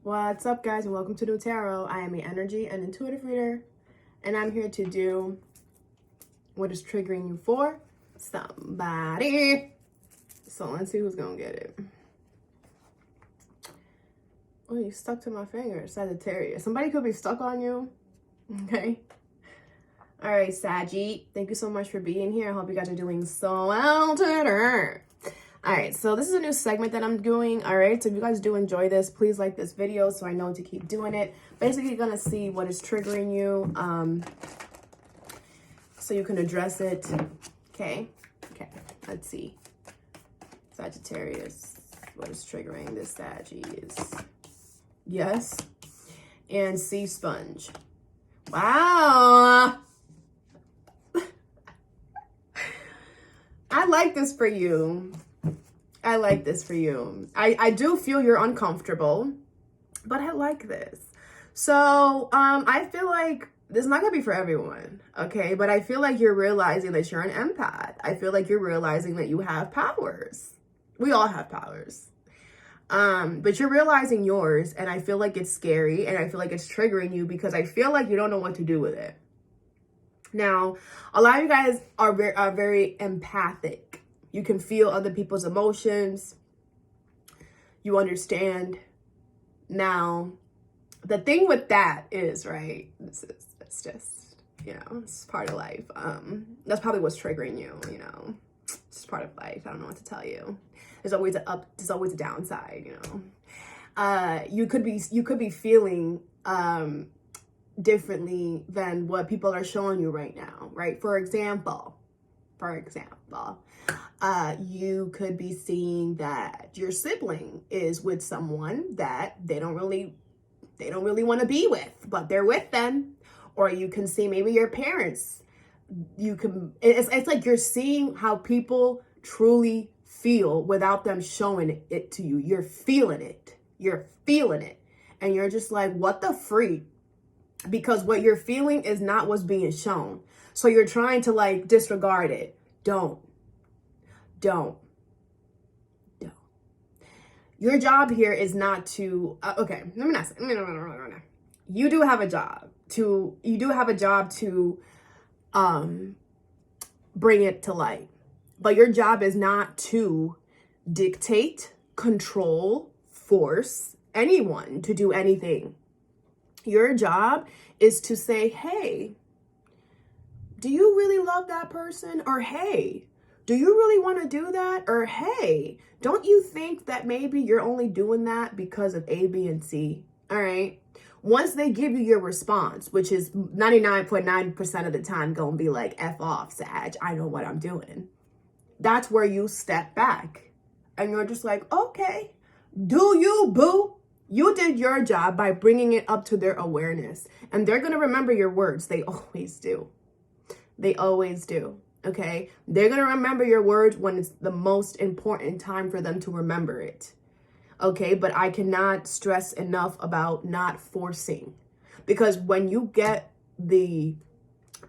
What's up, guys, and welcome to Nutarot. I am an energy and intuitive reader, and I'm here to do what is triggering you for somebody. So let's see who's gonna get it. Oh, you stuck to my finger, Sagittarius. Somebody could be stuck on you. Okay. All right, Saggy. Thank you so much for being here. I hope you guys are doing so well today. All right, so this is a new segment that I'm doing. All right, so if you guys do enjoy this, please like this video so I know to keep doing it. Basically, you're gonna see what is triggering you, so you can address it. Okay, let's see. Sagittarius, what is triggering this Saggy is yes, and sea sponge. Wow. I like this for you. I like this for you. I do feel you're uncomfortable, but I like this. So I feel like this is not gonna be for everyone, okay? But I feel like you're realizing that you're an empath. I feel like you're realizing that you have powers. We all have powers. But you're realizing yours, and I feel like it's scary, and I feel like it's triggering you because I feel like you don't know what to do with it. Now, a lot of you guys are very empathic. You can feel other people's emotions. You understand. Now, the thing with that is, right, it's just, you know, it's part of life. That's probably what's triggering you, you know. It's just part of life. I don't know what to tell you. There's always there's always a downside, you know. You could be feeling differently than what people are showing you right now, right? For example, you could be seeing that your sibling is with someone that they don't really want to be with, but they're with them. Or you can see maybe your parents. It's like you're seeing how people truly feel without them showing it to you. You're feeling it. And you're just like, what the freak? Because what you're feeling is not what's being shown. So you're trying to like disregard it. Don't. Your job here is not to, okay, let me not say, you do have a job to bring it to light. But your job is not to dictate, control, force anyone to do anything. Your job is to say, hey, do you really love that person? Or hey, do you really want to do that? Or hey, don't you think that maybe you're only doing that because of A, B, and C? All right. Once they give you your response, which is 99.9% of the time going to be like, F off, Sag, I know what I'm doing. That's where you step back and you're just like, okay, do you, boo? You did your job by bringing it up to their awareness, and they're going to remember your words. They always do. Okay. They're going to remember your words when it's the most important time for them to remember it. Okay. But I cannot stress enough about not forcing, because when you get the,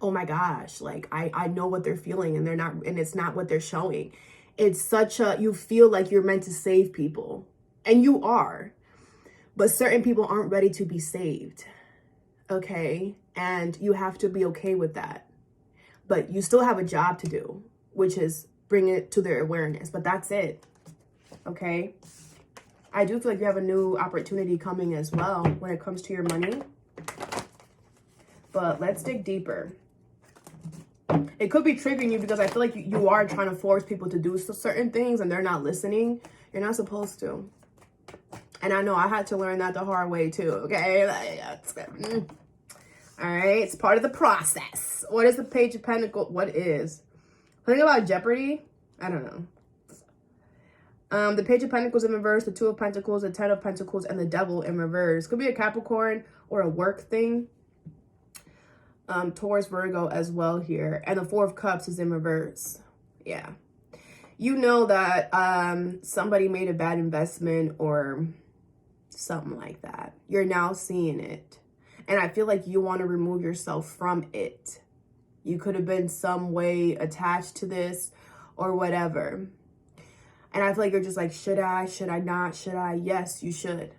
oh my gosh, like I know what they're feeling and it's not what they're showing. It's such you feel like you're meant to save people, and you are, but certain people aren't ready to be saved. Okay. And you have to be okay with that. But you still have a job to do, which is bring it to their awareness. But that's it. Okay. I do feel like you have a new opportunity coming as well when it comes to your money. But let's dig deeper. It could be triggering you because I feel like you are trying to force people to do certain things and they're not listening. You're not supposed to. And I know I had to learn that the hard way too. Okay. All right, it's part of the process. What is the Page of Pentacles? What is? Something about Jeopardy? I don't know. The Page of Pentacles in reverse, the Two of Pentacles, the Ten of Pentacles, and the Devil in reverse. Could be a Capricorn or a work thing. Taurus, Virgo as well here. And the Four of Cups is in reverse. Yeah. You know that somebody made a bad investment or something like that. You're now seeing it. And I feel like you want to remove yourself from it. You could have been some way attached to this or whatever. And I feel like you're just like, should I not? Should I? Yes, you should.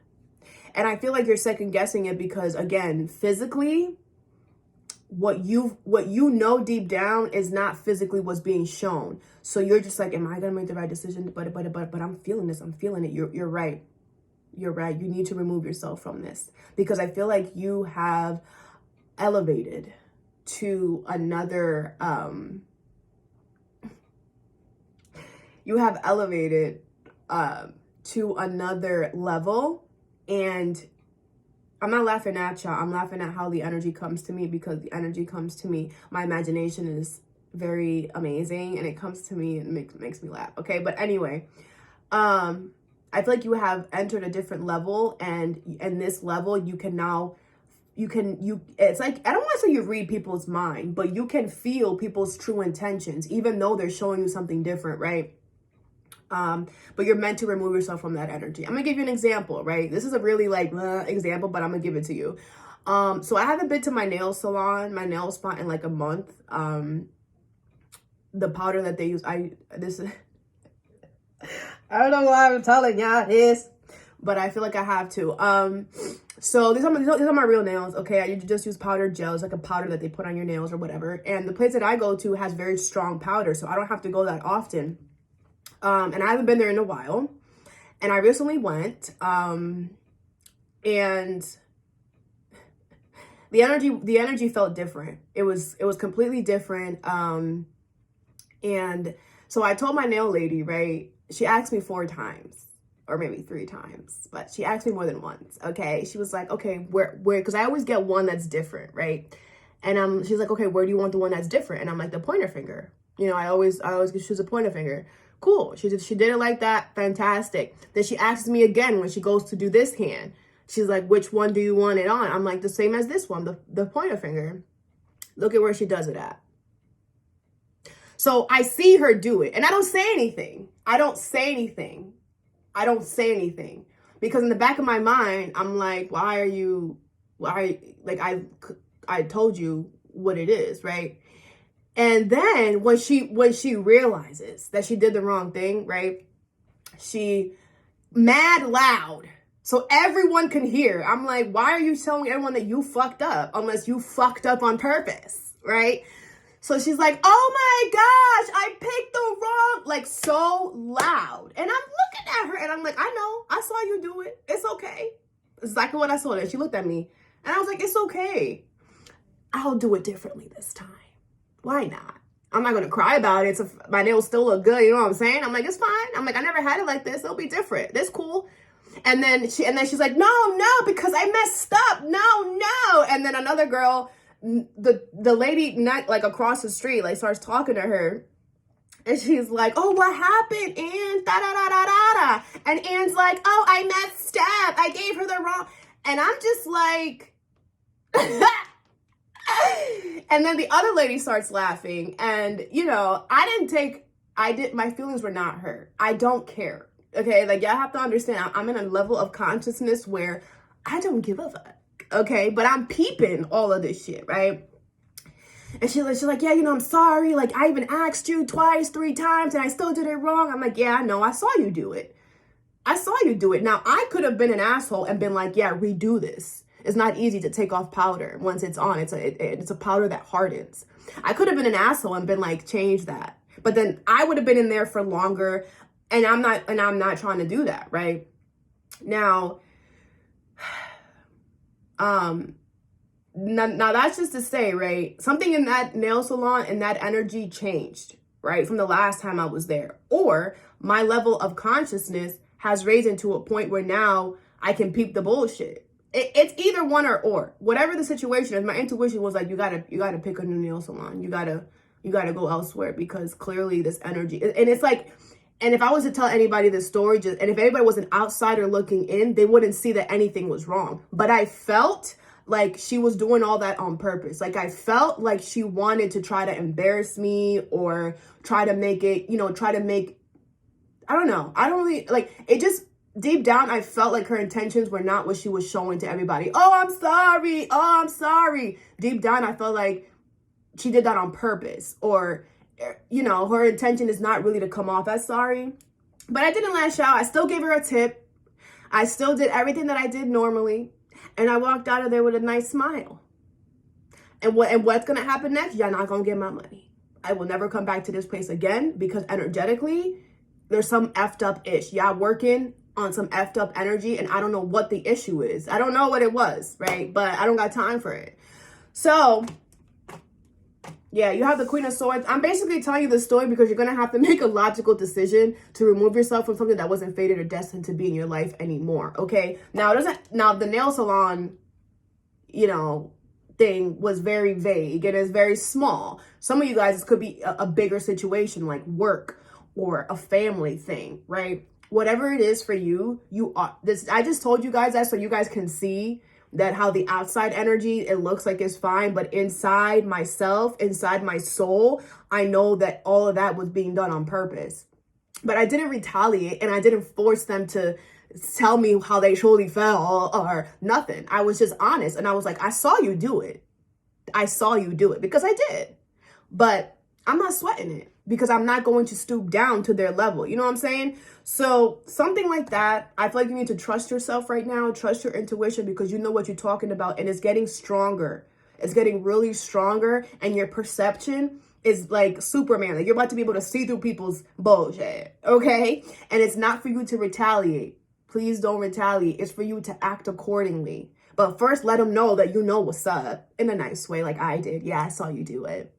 And I feel like you're second guessing it because, again, physically, what you know deep down is not physically what's being shown. So you're just like, am I gonna make the right decision? But I'm feeling this. I'm feeling it. You're right. You're right. You need to remove yourself from this, because I feel like you have elevated to another to another level. And I'm not laughing at y'all. I'm laughing at how the energy comes to me, because the energy comes to me. My imagination is very amazing, and it comes to me and makes me laugh. Okay, but anyway, I feel like you have entered a different level, and this level you can now, it's like, I don't want to say you read people's mind, but you can feel people's true intentions, even though they're showing you something different, right? But you're meant to remove yourself from that energy. I'm gonna give you an example, right? This is a really example, but I'm gonna give it to you. So I haven't been to my nail spot in like a month. The powder that they use, I don't know why I'm telling y'all this, but I feel like I have to. So these are my real nails, okay? I just use powdered gel. It's like a powder that they put on your nails or whatever. And the place that I go to has very strong powder, so I don't have to go that often. And I haven't been there in a while. And I recently went, and the energy felt different. It was completely different. And so I told my nail lady, right? She asked me 4 times, or maybe 3 times, but she asked me more than once. Okay. She was like, okay, where, cause I always get one that's different. Right. And she's like, okay, where do you want the one that's different? And I'm like, the pointer finger. You know, I always choose a pointer finger. Cool. She did it like that. Fantastic. Then she asks me again when she goes to do this hand. She's like, which one do you want it on? I'm like, the same as this one, the pointer finger. Look at where she does it at. So I see her do it, and I don't say anything. Because in the back of my mind, I'm like, I told you what it is, right? And then when she realizes that she did the wrong thing, right? She mad loud, so everyone can hear. I'm like, why are you telling everyone that you fucked up unless you fucked up on purpose, right? So she's like, oh my gosh, I picked the wrong, like so loud. And I'm looking at her and I'm like, I know, I saw you do it. It's okay. Exactly what I saw there. She looked at me and I was like, it's okay. I'll do it differently this time. Why not? I'm not going to cry about it. My nails still look good. You know what I'm saying? I'm like, it's fine. I'm like, I never had it like this. It'll be different. That's cool. And then she's like, no, because I messed up. No. And then another girl, the lady not like across the street, like starts talking to her, and she's like, oh, what happened, Ann? Da da da da da da. And Ann's like, oh, I messed up. I gave her the wrong. And I'm just like, and then the other lady starts laughing, and you know, my feelings were not hurt. I don't care. Okay, like y'all have to understand, I'm in a level of consciousness where I don't give a fuck. Okay, but I'm peeping all of this shit, right? And she's like, yeah, you know, I'm sorry. Like, I even asked you 2, 3 times, and I still did it wrong. I'm like, yeah, I know. I saw you do it. Now, I could have been an asshole and been like, yeah, redo this. It's not easy to take off powder once it's on. It's a powder that hardens. I could have been an asshole and been like, change that. But then I would have been in there for longer, and I'm not trying to do that, right? Now, now that's just to say, right, something in that nail salon and that energy changed, right, from the last time I was there. Or my level of consciousness has risen to a point where now I can peep the bullshit. It's either one or. Whatever the situation is, my intuition was like, you gotta pick a new nail salon. You gotta go elsewhere, because clearly this energy, and it's like, and if I was to tell anybody this story, and if anybody was an outsider looking in, they wouldn't see that anything was wrong. But I felt like she was doing all that on purpose. Like, I felt like she wanted to try to embarrass me, or try to make it, I don't know. I don't really, like, it just, deep down, I felt like her intentions were not what she was showing to everybody. Oh, I'm sorry. Deep down, I felt like she did that on purpose, or, her intention is not really to come off as sorry. But I didn't lash out. I still gave her a tip. I still did everything that I did normally, and I walked out of there with a nice smile. And what's going to happen next? Y'all not going to get my money. I will never come back to this place again because energetically, there's some effed up ish. Y'all working on some effed up energy, and I don't know what the issue is. I don't know what it was, right? But I don't got time for it. So, yeah, you have the Queen of Swords. I'm basically telling you this story because you're going to have to make a logical decision to remove yourself from something that wasn't fated or destined to be in your life anymore, okay? Now, the nail salon, thing was very vague and is very small. Some of you guys, this could be a bigger situation like work or a family thing, right? Whatever it is for you, I just told you guys that so you guys can see that how the outside energy, it looks like it's fine, but inside myself, inside my soul, I know that all of that was being done on purpose. But I didn't retaliate, and I didn't force them to tell me how they truly felt or nothing. I was just honest, and I was like, I saw you do it. I saw you do it because I did. But I'm not sweating it because I'm not going to stoop down to their level. You know what I'm saying? So something like that, I feel like you need to trust yourself right now. Trust your intuition because you know what you're talking about, and it's getting stronger. It's getting really stronger, and your perception is like Superman. Like you're about to be able to see through people's bullshit, okay? And it's not for you to retaliate. Please don't retaliate. It's for you to act accordingly. But first, let them know that you know what's up in a nice way like I did. Yeah, I saw you do it.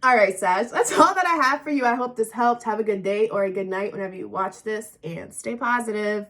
All right, Sag. That's all that I have for you. I hope this helped. Have a good day or a good night whenever you watch this, and stay positive.